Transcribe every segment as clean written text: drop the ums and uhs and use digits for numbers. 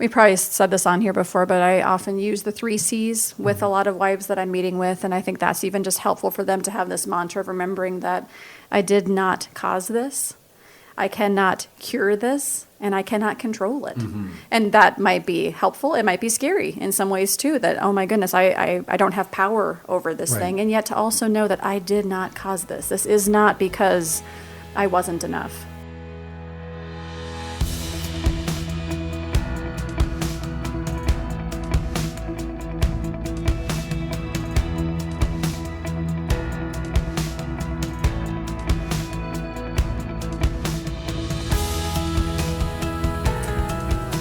we probably said this on here before, but I often use the 3 C's with a lot of wives that I'm meeting with. And I think that's even just helpful for them to have this mantra of remembering that I did not cause this, I cannot cure this, and I cannot control it. And that might be helpful. It might be scary in some ways too, that, oh my goodness, I don't have power over this thing. And yet to also know that I did not cause this. This is not because I wasn't enough.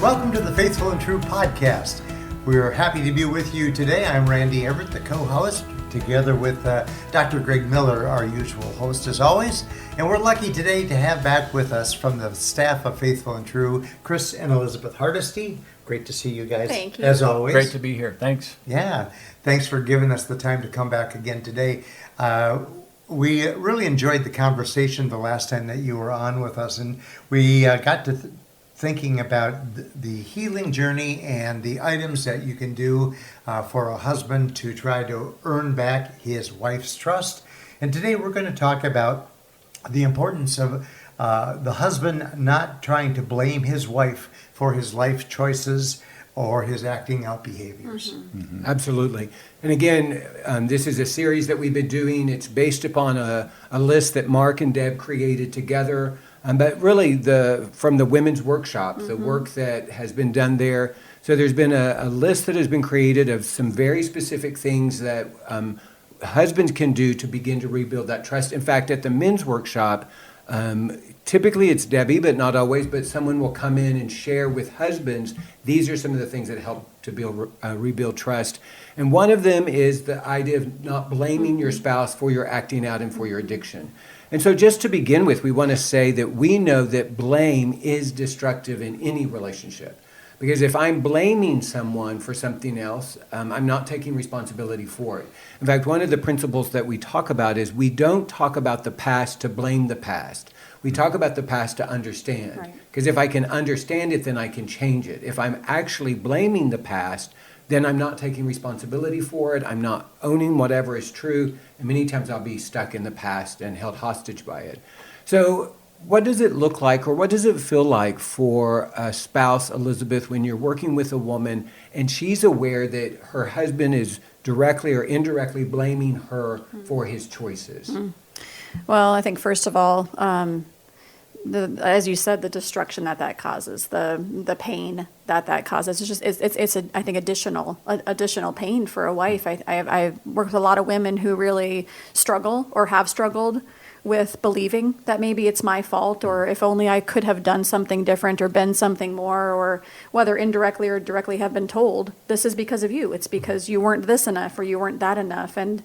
Welcome to the Faithful and True podcast. We're happy to be with you today. I'm Randy Everett, the co-host, together with Dr. Greg Miller, our usual host as always. And we're lucky today to have back with us from the staff of Faithful and True, Chris and Elizabeth Hardesty. Great to see you guys. Thank you. As always. Great to be here. Thanks. Yeah. Thanks for giving us the time to come back again today. We really enjoyed the conversation the last time that you were on with us, and we got to thinking about the healing journey and the items that you can do for a husband to try to earn back his wife's trust. And today we're going to talk about the importance of the husband not trying to blame his wife for his life choices or his acting out behaviors. Absolutely. And again, this is a series that we've been doing. It's based upon a list that Mark and Deb created together. But really, from the women's workshop, the work that has been done there. So there's been a list that has been created of some very specific things that husbands can do to begin to rebuild that trust. In fact, at the men's workshop, typically it's Debbie, but not always, but someone will come in and share with husbands, these are some of the things that help to rebuild trust. And one of them is the idea of not blaming your spouse for your acting out and for your addiction. And so just to begin with, we want to say that we know that blame is destructive in any relationship. Because if I'm blaming someone for something else, I'm not taking responsibility for it. In fact, one of the principles that we talk about is we don't talk about the past to blame the past. We talk about the past to understand. Because if I can understand it, then I can change it. If I'm actually blaming the past, then I'm not taking responsibility for it. I'm not owning whatever is true. And many times I'll be stuck in the past and held hostage by it. So what does it look like, or what does it feel like for a spouse, Elizabeth, when you're working with a woman and she's aware that her husband is directly or indirectly blaming her for his choices? Well, I think first of all, as you said, the destruction that causes, the pain that causes, it's I think additional pain for a wife. I work with a lot of women who really struggle or have struggled with believing that maybe it's my fault, or if only I could have done something different or been something more, or whether indirectly or directly have been told, this is because of you. It's because you weren't this enough or you weren't that enough. And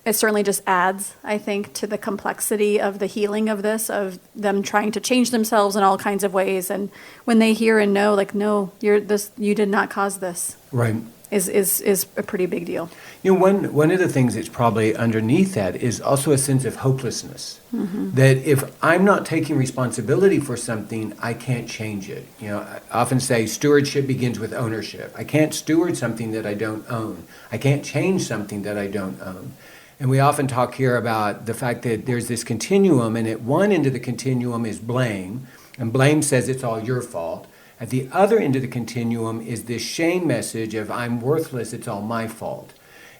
it certainly just adds, I think, to the complexity of the healing of this, of them trying to change themselves in all kinds of ways. And when they hear and know, like, no, you did not cause this. Right. Is a pretty big deal. You know, one of the things that's probably underneath that is also a sense of hopelessness. That if I'm not taking responsibility for something, I can't change it. You know, I often say stewardship begins with ownership. I can't steward something that I don't own. I can't change something that I don't own. And we often talk here about the fact that there's this continuum, and at one end of the continuum is blame, and blame says it's all your fault. At the other end of the continuum is this shame message of I'm worthless, it's all my fault.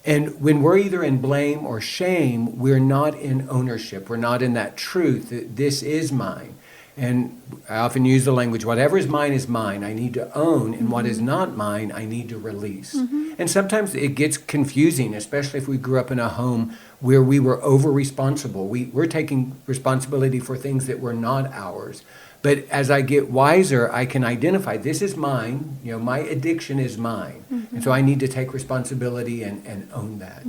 And when we're either in blame or shame, we're not in ownership. We're not in that truth that this is mine. And I often use the language, whatever is mine, I need to own, and what is not mine, I need to release. And sometimes it gets confusing, especially if we grew up in a home where we were over-responsible. We're taking responsibility for things that were not ours. But as I get wiser, I can identify, this is mine, you know, my addiction is mine. And so I need to take responsibility and own that.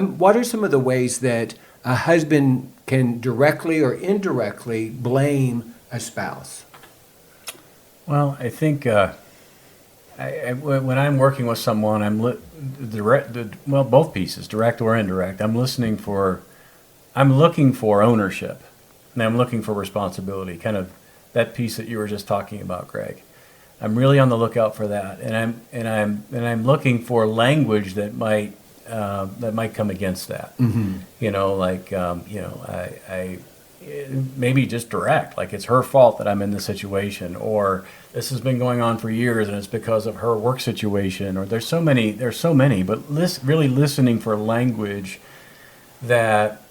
What are some of the ways that a husband can directly or indirectly blame a spouse? Well, I think when I'm working with someone, both pieces, direct or indirect. I'm looking for ownership, and I'm looking for responsibility. Kind of that piece that you were just talking about, Greg. I'm really on the lookout for that, and I'm looking for language that might come against that. You know, like I maybe just direct, like it's her fault that I'm in this situation, or this has been going on for years and it's because of her work situation, or there's so many, but really listening for language that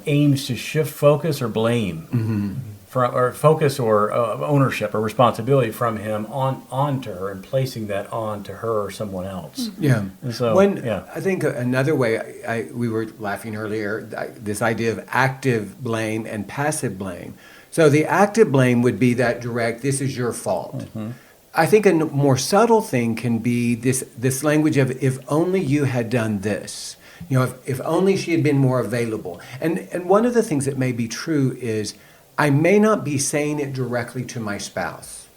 aims to shift focus or blame from, or focus or ownership or responsibility from him onto her, and placing that on to her or someone else. Yeah. And so, I think another way, we were laughing earlier, this idea of active blame and passive blame. So the active blame would be that direct, this is your fault. I think a more subtle thing can be this language of, if only you had done this. You know, if only she had been more available. And one of the things that may be true is, I may not be saying it directly to my spouse.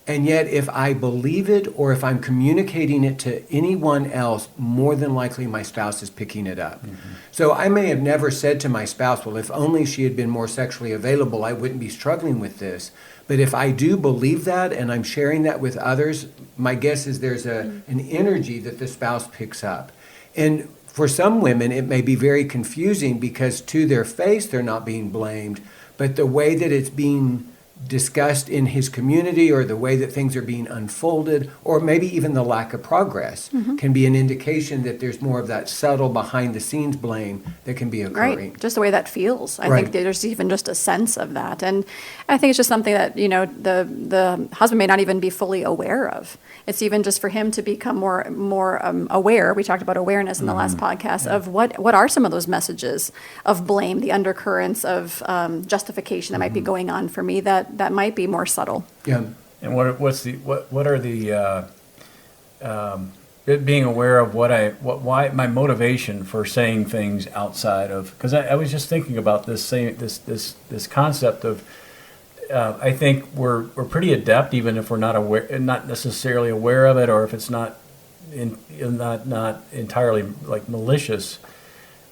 And yet, if I believe it, or if I'm communicating it to anyone else, more than likely my spouse is picking it up. So I may have never said to my spouse, well, if only she had been more sexually available, I wouldn't be struggling with this. But if I do believe that, and I'm sharing that with others, my guess is there's an energy that the spouse picks up. And for some women, it may be very confusing, because to their face, they're not being blamed, but the way that it's being discussed in his community, or the way that things are being unfolded, or maybe even the lack of progress, can be an indication that there's more of that subtle behind the scenes blame that can be occurring. Right, just the way that feels. I Right. think there's even just a sense of that. And I think it's just something that, you know, the husband may not even be fully aware of. It's even just for him to become more aware. We talked about awareness in the last podcast of what are some of those messages of blame, the undercurrents of justification that might be going on for me that might be more subtle. Yeah. And what are the being aware of why my motivation for saying things outside of, because I was just thinking about this concept of, I think we're pretty adept, even if we're not necessarily aware of it, or if it's not entirely like malicious,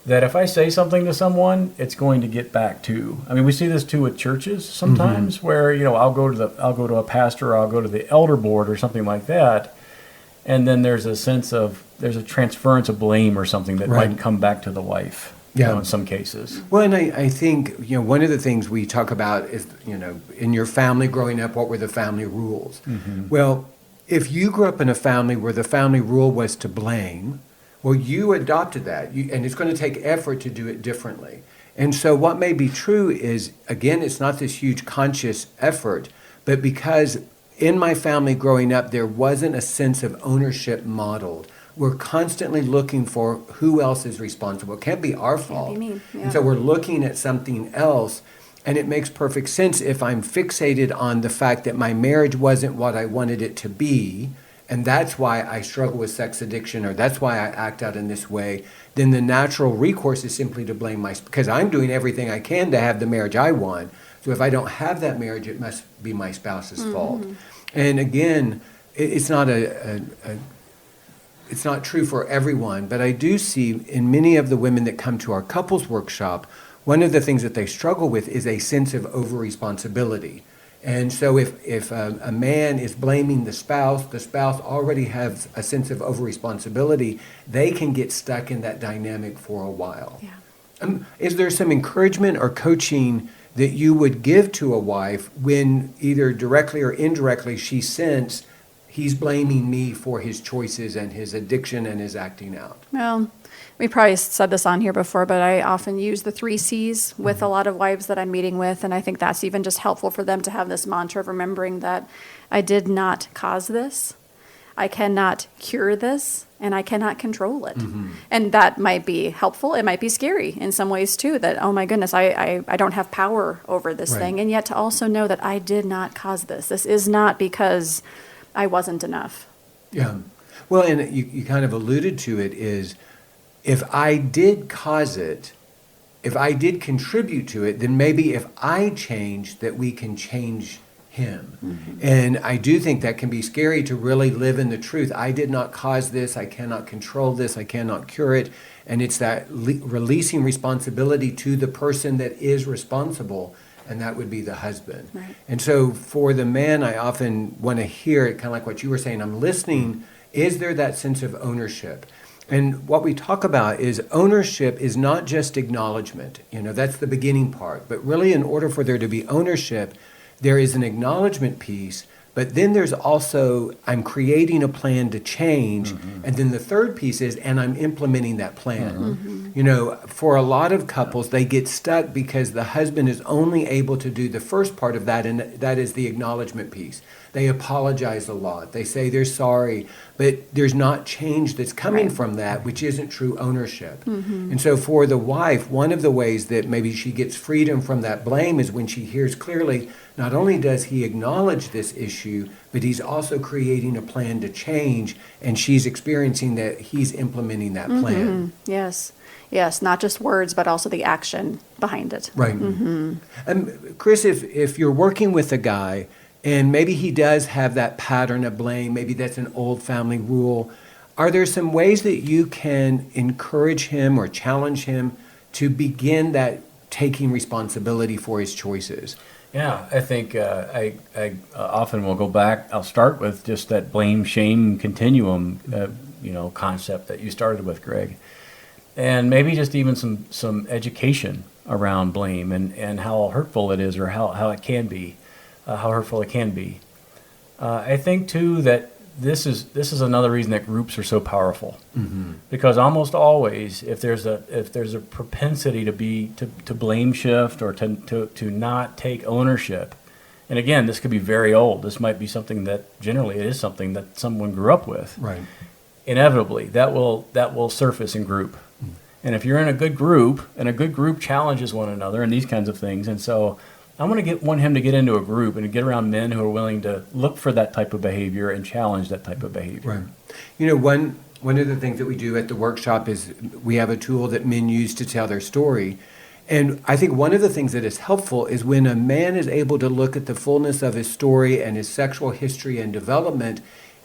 that if I say something to someone, it's going to get back to. I mean, we see this too with churches sometimes, where, you know, I'll go to a pastor, or I'll go to the elder board or something like that, and then there's a sense of, there's a transference of blame or something that Right. might come back to the wife. Yeah. You know, in some cases. Well, and I think, you know, one of the things we talk about is, you know, in your family growing up, what were the family rules? Well, if you grew up in a family where the family rule was to blame, well, you adopted that, and it's going to take effort to do it differently. And so what may be true is, again, it's not this huge conscious effort, but because in my family growing up, there wasn't a sense of ownership modeled. We're constantly looking for who else is responsible. It can't be our fault. be me, yeah. And so we're looking at something else, and it makes perfect sense if I'm fixated on the fact that my marriage wasn't what I wanted it to be, and that's why I struggle with sex addiction, or that's why I act out in this way, then the natural recourse is simply to blame because I'm doing everything I can to have the marriage I want. So if I don't have that marriage, it must be my spouse's fault. And again, it's not it's not true for everyone, but I do see in many of the women that come to our couples workshop, one of the things that they struggle with is a sense of over-responsibility. And so if a man is blaming the spouse already has a sense of over-responsibility, they can get stuck in that dynamic for a while. Yeah. Is there some encouragement or coaching that you would give to a wife when either directly or indirectly she sensed he's blaming me for his choices and his addiction and his acting out? Well, we probably said this on here before, but I often use the 3 C's with a lot of wives that I'm meeting with, and I think that's even just helpful for them to have this mantra of remembering that I did not cause this, I cannot cure this, and I cannot control it. And that might be helpful. It might be scary in some ways too, that, oh my goodness, I don't have power over this Right. thing, and yet to also know that I did not cause this. This is not because I wasn't enough. Yeah. Well, and you kind of alluded to it, is if I did cause it, if I did contribute to it, then maybe if I change, that we can change him. And I do think that can be scary to really live in the truth. I did not cause this. I cannot control this. I cannot cure it. And it's that releasing responsibility to the person that is responsible and that would be the husband. Right. And so for the man, I often want to hear it, kind of like what you were saying. I'm listening. Is there that sense of ownership? And what we talk about is ownership is not just acknowledgement. That's the beginning part. But really, in order for there to be ownership, there is an acknowledgement piece. But then there's also, I'm creating a plan to change. And then the third piece is, and I'm implementing that plan. For a lot of couples, they get stuck because the husband is only able to do the first part of that, and that is the acknowledgement piece. They apologize a lot. They say they're sorry, but there's not change that's coming from that, which isn't true ownership. And so for the wife, one of the ways that maybe she gets freedom from that blame is when she hears clearly, not only does he acknowledge this issue, but he's also creating a plan to change, and she's experiencing that he's implementing that plan. Yes. Yes, not just words, but also the action behind it. Right. Chris, if you're working with a guy, and maybe he does have that pattern of blame, maybe that's an old family rule, are there some ways that you can encourage him or challenge him to begin that taking responsibility for his choices? Yeah, I think I often will go back. I'll start with just that blame shame continuum, concept that you started with, Greg, and maybe just even some education around blame and how hurtful it is, or how it can be, how hurtful it can be. I think too that this is another reason that groups are so powerful, because almost always, if there's a propensity to blame shift or to not take ownership, and again, this could be very old. This might be something that generally it is something that someone grew up with. Right. Inevitably, that will surface in group, and if you're in a good group, and a good group challenges one another and these kinds of things, and so I want him to get into a group and to get around men who are willing to look for that type of behavior and challenge that type of behavior. Right. One of the things that we do at the workshop is we have a tool that men use to tell their story. And I think one of the things that is helpful is when a man is able to look at the fullness of his story and his sexual history and development,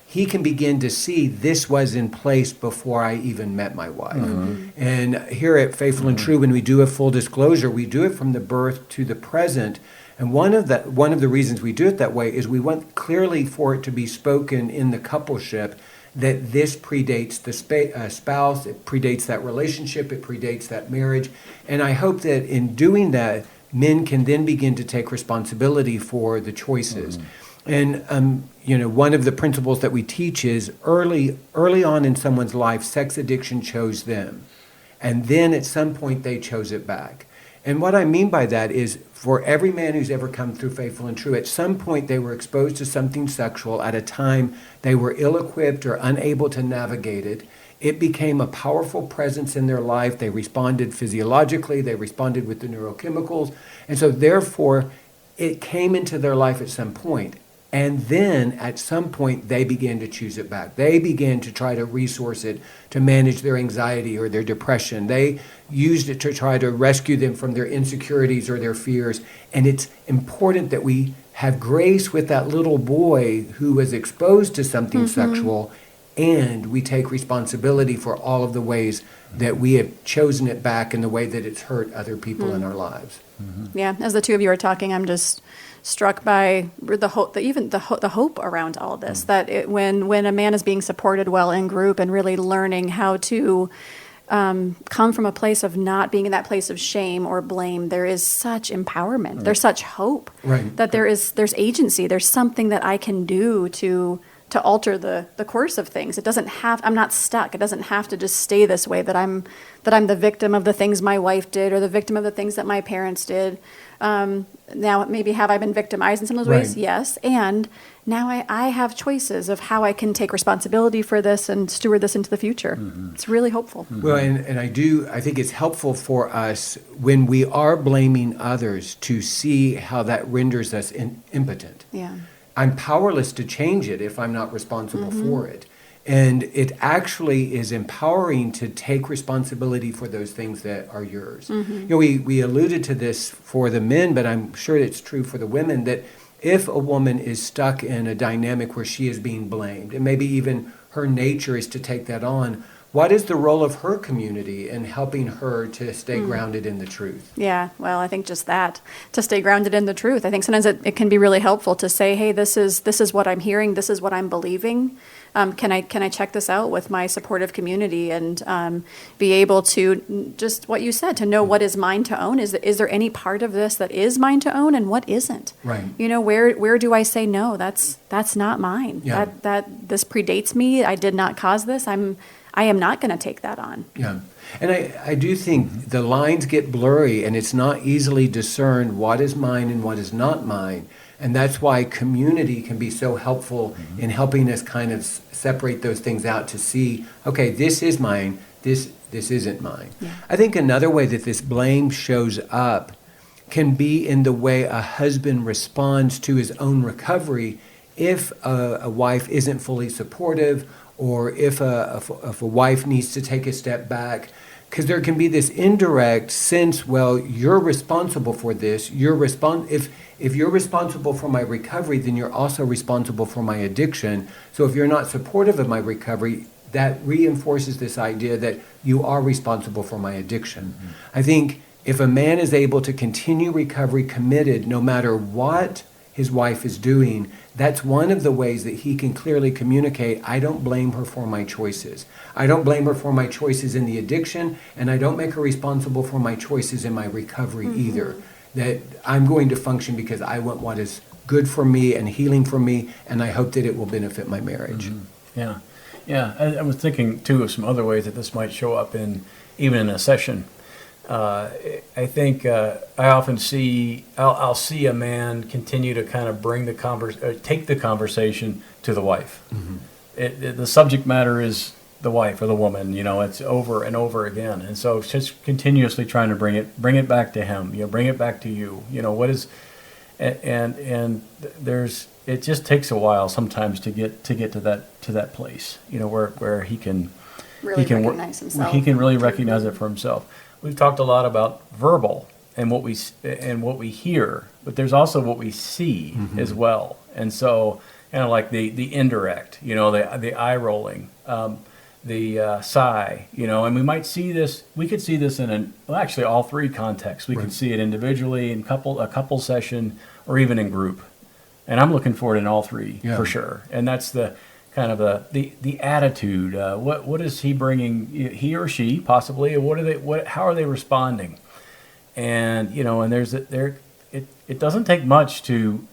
he can begin to see this was in place before I even met my wife. And here at Faithful and True, when we do a full disclosure, we do it from the birth to the present. And one of the reasons we do it that way is we want clearly for it to be spoken in the coupleship that this predates the spouse, it predates that relationship, it predates that marriage. And I hope that in doing that, men can then begin to take responsibility for the choices. And one of the principles that we teach is early on in someone's life, sex addiction chose them. And then at some point they chose it back. And what I mean by that is for every man who's ever come through Faithful and True, at some point they were exposed to something sexual at a time they were ill-equipped or unable to navigate it. It became a powerful presence in their life. They responded physiologically. They responded with the neurochemicals. And so therefore, it came into their life at some point. And then at some point, they began to choose it back. They began to try to resource it to manage their anxiety or their depression. They used it to try to rescue them from their insecurities or their fears. And it's important that we have grace with that little boy who was exposed to something sexual, and we take responsibility for all of the ways that we have chosen it back in the way that it's hurt other people in our lives. Yeah, as the two of you are talking, I'm just struck by the hope, the hope around all this. That when a man is being supported well in group and really learning how to come from a place of not being in that place of shame or blame, there is such empowerment. There's such hope. That there's agency. There's something that I can do to alter the course of things. It doesn't have, I'm not stuck. It doesn't have to just stay this way, that I'm the victim of the things my wife did or the victim of the things that my parents did. Now, maybe have I been victimized in some of those ways? Yes. And now I have choices of how I can take responsibility for this and steward this into the future. It's really hopeful. Well, and I think it's helpful for us when we are blaming others to see how that renders us impotent. Yeah. I'm powerless to change it if I'm not responsible for it. And it actually is empowering to take responsibility for those things that are yours. We alluded to this for the men, but I'm sure it's true for the women, that if a woman is stuck in a dynamic where she is being blamed, and maybe even her nature is to take that on, what is the role of her community in helping her to stay grounded in the truth? Yeah, well, I think just that, to stay grounded in the truth. I think sometimes it can be really helpful to say, hey, this is what I'm hearing, this is what I'm believing. Can I check this out with my supportive community and be able to, just what you said, to know what is mine to own? Is there any part of this that is mine to own and what isn't? Right. You know, where do I say, no, that's not mine. Yeah. That this predates me. I did not cause this. I am not going to take that on. Yeah. And I do think the lines get blurry and it's not easily discerned what is mine and what is not mine. And that's why community can be so helpful in helping us kind of separate those things out to see, okay, this is mine, this isn't mine. Yeah. I think another way that this blame shows up can be in the way a husband responds to his own recovery if a wife isn't fully supportive, or if a wife needs to take a step back. Because there can be this indirect sense, well, you're responsible for this. If you're responsible for my recovery, then you're also responsible for my addiction. So if you're not supportive of my recovery, that reinforces this idea that you are responsible for my addiction. I think if a man is able to continue recovery committed, no matter what his wife is doing, that's one of the ways that he can clearly communicate, I don't blame her for my choices. I don't blame her for my choices in the addiction, and I don't make her responsible for my choices in my recovery either. That I'm going to function because I want what is good for me and healing for me, and I hope that it will benefit my marriage. Yeah. Yeah. I was thinking, too, of some other ways that this might show up even in a session. I think I often I'll see a man continue to kind of bring take the conversation to the wife. The subject matter is the wife or the woman. You know, it's over and over again, and so it's just continuously trying to bring it back to him. You know, bring it back to you. You know, what is, and there's, it just takes a while sometimes to get to that place. You know, where he can Recognize himself. He can really recognize it for himself. We've talked a lot about verbal and what we hear, but there's also what we see as well. And so, kind of like the indirect, you know, the eye rolling, the sigh, you know, and we might see this. We could see this actually all three contexts. We could see it individually in a couple session, or even in group. And I'm looking for it in all three for sure. And that's the kind of the attitude. What is he bringing? He or she possibly. How are they responding? And you know, and it doesn't take much to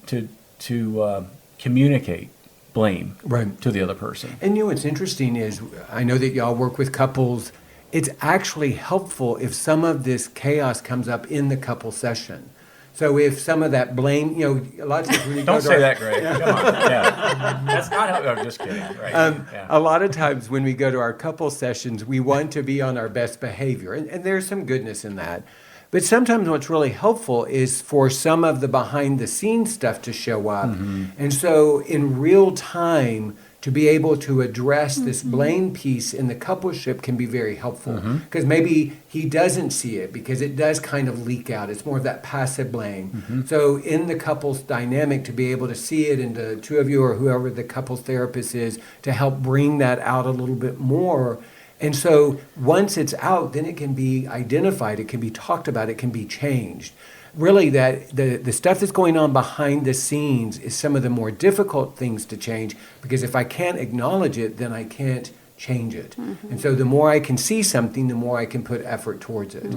communicate blame to the other person. And you know what's interesting is, I know that y'all work with couples. It's actually helpful if some of this chaos comes up in the couple session. So if some of that blame, you know, a lot of times when you Don't say that, Greg. Come on. Yeah. That's not how. I'm just kidding. Right. A lot of times when we go to our couple sessions, we want to be on our best behavior, and there's some goodness in that. But sometimes what's really helpful is for some of the behind the scenes stuff to show up. And so in real time, to be able to address this blame piece in the coupleship can be very helpful. Because maybe he doesn't see it because it does kind of leak out. It's more of that passive blame. So in the couples dynamic, to be able to see it in the two of you or whoever the couples therapist is, to help bring that out a little bit more. And so once it's out, then it can be identified, it can be talked about, it can be changed. Really, that the stuff that's going on behind the scenes is some of the more difficult things to change, because if I can't acknowledge it, then I can't change it. And so the more I can see something, the more I can put effort towards it.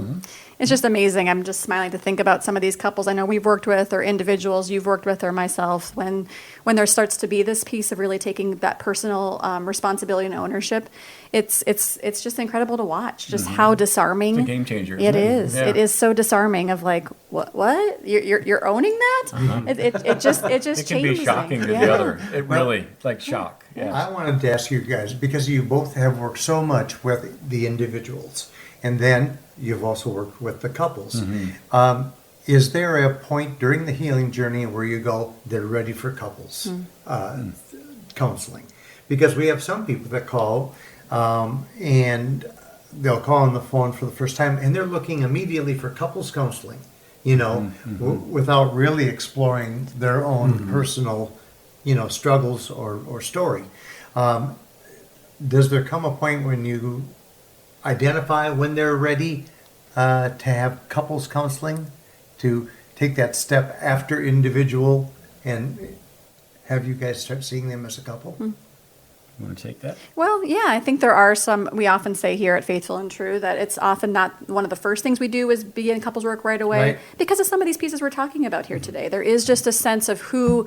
It's just amazing. I'm just smiling to think about some of these couples I know we've worked with, or individuals you've worked with, or myself, when there starts to be this piece of really taking that personal responsibility and ownership. It's just incredible to watch, just how disarming. It's a game changer. It is. Yeah. It is so disarming. Of like, what? You're owning that? It just It can be shocking to the other. It really, like, shock. Yeah. I wanted to ask you guys, because you both have worked so much with the individuals, and then you've also worked with the couples. Is there a point during the healing journey where you go, they're ready for couples counseling? Because we have some people that call, and they'll call on the phone for the first time, and they're looking immediately for couples counseling, you know, without really exploring their own personal, you know, struggles or story. Does there come a point when you identify when they're ready to have couples counseling, to take that step after individual and have you guys start seeing them as a couple? You want to take that? Well, yeah, I think there are some, we often say here at Faithful and True that it's often not one of the first things we do is begin couples work right away Right. because of some of these pieces we're talking about here today. There is just a sense of who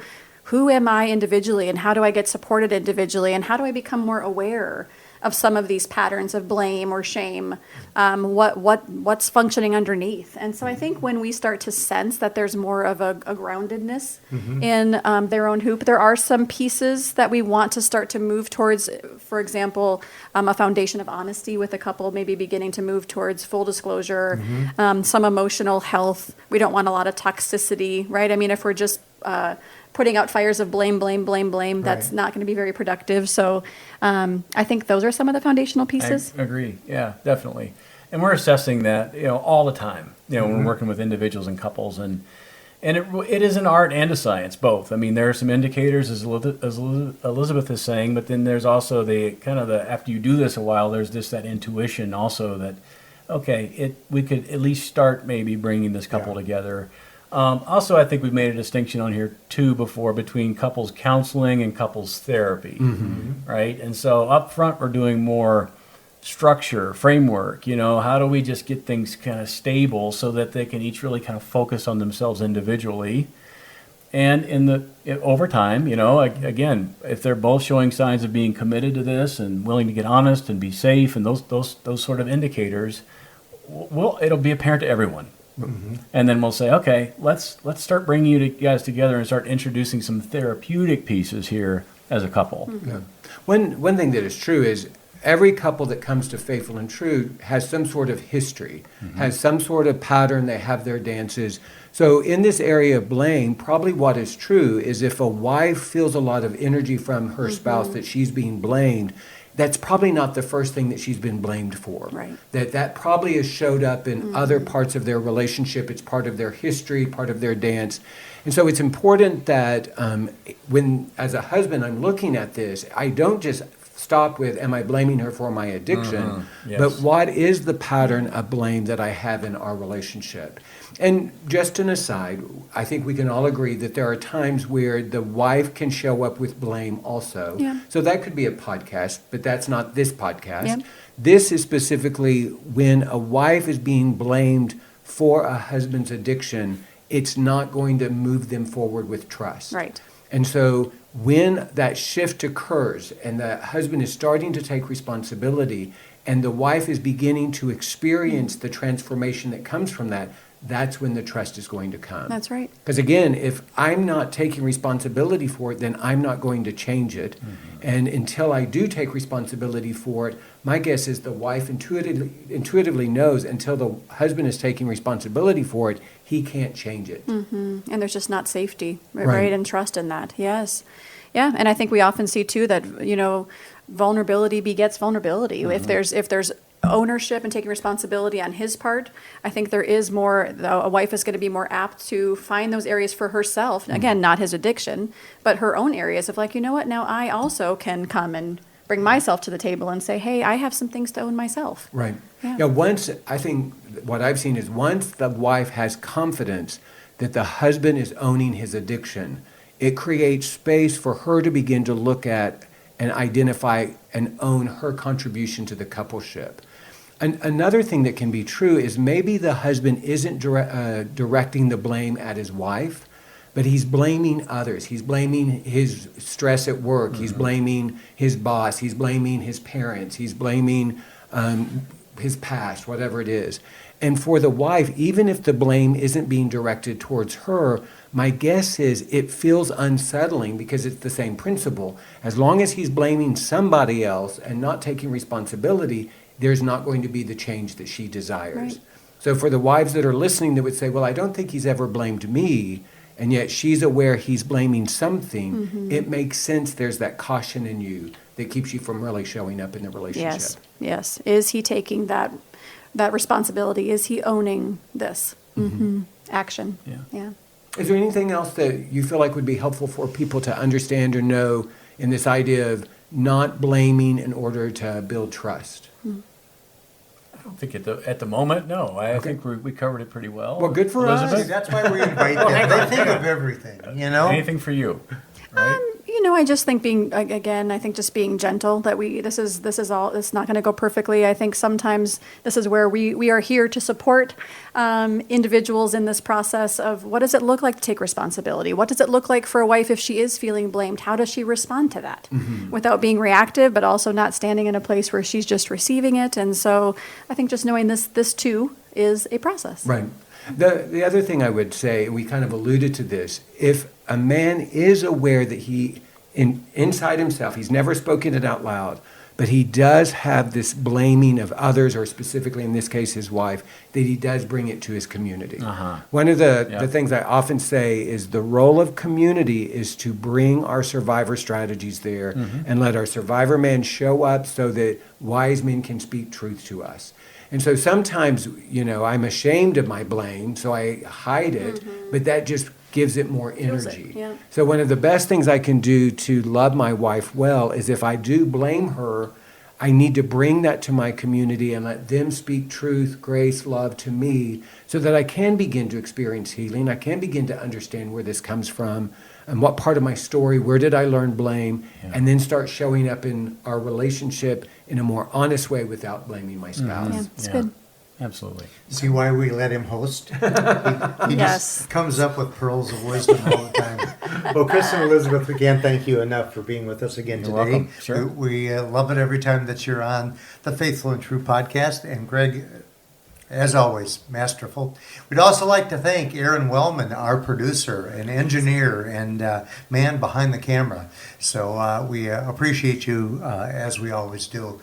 am I individually and how do I get supported individually and how do I become more aware of some of these patterns of blame or shame, what's functioning underneath. And so I think when we start to sense that there's more of a groundedness in their own hoop, there are some pieces that we want to start to move towards, for example, a foundation of honesty with a couple, maybe beginning to move towards full disclosure, some emotional health. We don't want a lot of toxicity, right? I mean, if we're just putting out fires of blame, that's Right. not going to be very productive. So I think those are some of the foundational pieces. I agree. Yeah, definitely. And we're assessing that, all the time, when we're working with individuals and couples. And it is an art and a science, both. I mean, there are some indicators, as Elizabeth is saying, but then there's also after you do this a while, there's that intuition also that, okay, we could at least start maybe bringing this couple together. Also, I think we've made a distinction on here too before between couples counseling and couples therapy, right? And so up front, we're doing more structure, framework, how do we just get things kind of stable so that they can each really kind of focus on themselves individually. And over time, again, if they're both showing signs of being committed to this and willing to get honest and be safe and those sort of indicators, it'll be apparent to everyone. And then we'll say, okay, let's start bringing you guys together and start introducing some therapeutic pieces here as a couple. Yeah. One thing that is true is every couple that comes to Faithful and True has some sort of history, has some sort of pattern. They have their dances. So in this area of blame, probably what is true is if a wife feels a lot of energy from her spouse that she's being blamed, that's probably not the first thing that she's been blamed for. Right. That probably has showed up in other parts of their relationship. It's part of their history, part of their dance. And so it's important that when, as a husband, I'm looking at this, I don't just stop with, am I blaming her for my addiction? Yes. But what is the pattern of blame that I have in our relationship? And just an aside, I think we can all agree that there are times where the wife can show up with blame also. Yeah. So that could be a podcast, but that's not this podcast. Yeah. This is specifically when a wife is being blamed for a husband's addiction, it's not going to move them forward with trust. Right. And so when that shift occurs and the husband is starting to take responsibility and the wife is beginning to experience the transformation that comes from that, that's when the trust is going to come. That's right. Because again, if I'm not taking responsibility for it, then I'm not going to change it. And until I do take responsibility for it, my guess is the wife intuitively knows until the husband is taking responsibility for it, he can't change it. And there's just not safety, Right. right? And trust in that. Yes. Yeah. And I think we often see too that, vulnerability begets vulnerability. If there's ownership and taking responsibility on his part, I think there is more, though, a wife is going to be more apt to find those areas for herself. Again, not his addiction, but her own areas of like, you know what, now I also can come and bring myself to the table and say, hey, I have some things to own myself. Right. Yeah. I think what I've seen is once the wife has confidence that the husband is owning his addiction, it creates space for her to begin to look at and identify and own her contribution to the coupleship. Another thing that can be true is maybe the husband isn't directing the blame at his wife, but he's blaming others. He's blaming his stress at work. He's blaming his boss. He's blaming his parents. He's blaming his past, whatever it is. And for the wife, even if the blame isn't being directed towards her, my guess is it feels unsettling because it's the same principle. As long as he's blaming somebody else and not taking responsibility, there's not going to be the change that she desires. Right. So for the wives that are listening that would say, well, I don't think he's ever blamed me, and yet she's aware he's blaming something, it makes sense there's that caution in you that keeps you from really showing up in the relationship. Yes. Is he taking that responsibility? Is he owning this action? Yeah. Is there anything else that you feel like would be helpful for people to understand or know in this idea of not blaming in order to build trust? don't think at the moment, no. I think we covered it pretty well. Well, good for us. See, Elizabeth, that's why we invite them. They think of everything, you know? anything for you, right? I just think I think just being gentle, that this is all, it's not going to go perfectly. I think sometimes this is where we are here to support individuals in this process of what does it look like to take responsibility? What does it look like for a wife if she is feeling blamed? How does she respond to that without being reactive, but also not standing in a place where she's just receiving it? And so I think just knowing this too is a process. Right. The other thing I would say, we kind of alluded to this, if a man is aware that inside himself, he's never spoken it out loud, but he does have this blaming of others, or specifically in this case his wife, that he does bring it to his community. One of the things I often say is the role of community is to bring our survivor strategies there and let our survivor men show up so that wise men can speak truth to us. And so sometimes, I'm ashamed of my blame, so I hide it, but that just gives it more energy. Yeah. So one of the best things I can do to love my wife well is if I do blame her, I need to bring that to my community and let them speak truth, grace, love to me so that I can begin to experience healing. I can begin to understand where this comes from and what part of my story, where did I learn blame, and then start showing up in our relationship in a more honest way without blaming my spouse. Yeah, it's good. Absolutely. See why we let him host? He Yes. just comes up with pearls of wisdom all the time. Well, Chris and Elizabeth, we can't thank you enough for being with us again You're today. welcome. Sure. We love it every time that you're on the Faithful and True podcast. And Greg, as always, masterful. We'd also like to thank Aaron Wellman, our producer and engineer and man behind the camera. So we appreciate you as we always do.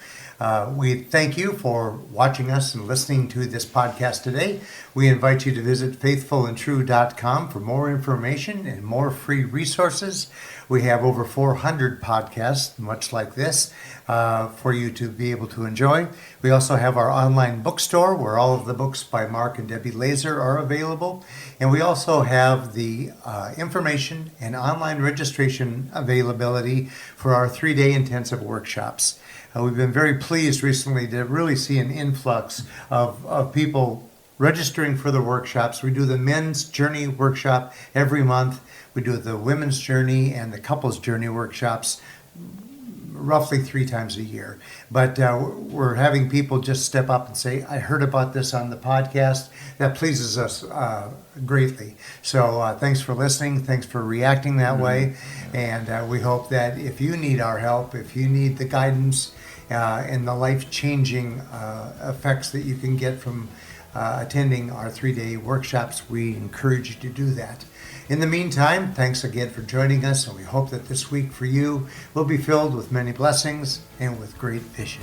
We thank you for watching us and listening to this podcast today. We invite you to visit faithfulandtrue.com for more information and more free resources. We have over 400 podcasts, much like this, for you to be able to enjoy. We also have our online bookstore where all of the books by Mark and Debbie Laaser are available. And we also have the information and online registration availability for our 3-day intensive workshops. We've been very pleased recently to really see an influx of people registering for the workshops. We do the men's journey workshop every month. We do the women's journey and the couples journey workshops roughly 3 times a year. But we're having people just step up and say, I heard about this on the podcast. That pleases us greatly. So thanks for listening. Thanks for reacting that way. And we hope that if you need our help, if you need the guidance and the life-changing effects that you can get from attending our 3-day workshops, we encourage you to do that. In the meantime, thanks again for joining us, and we hope that this week for you will be filled with many blessings and with great vision.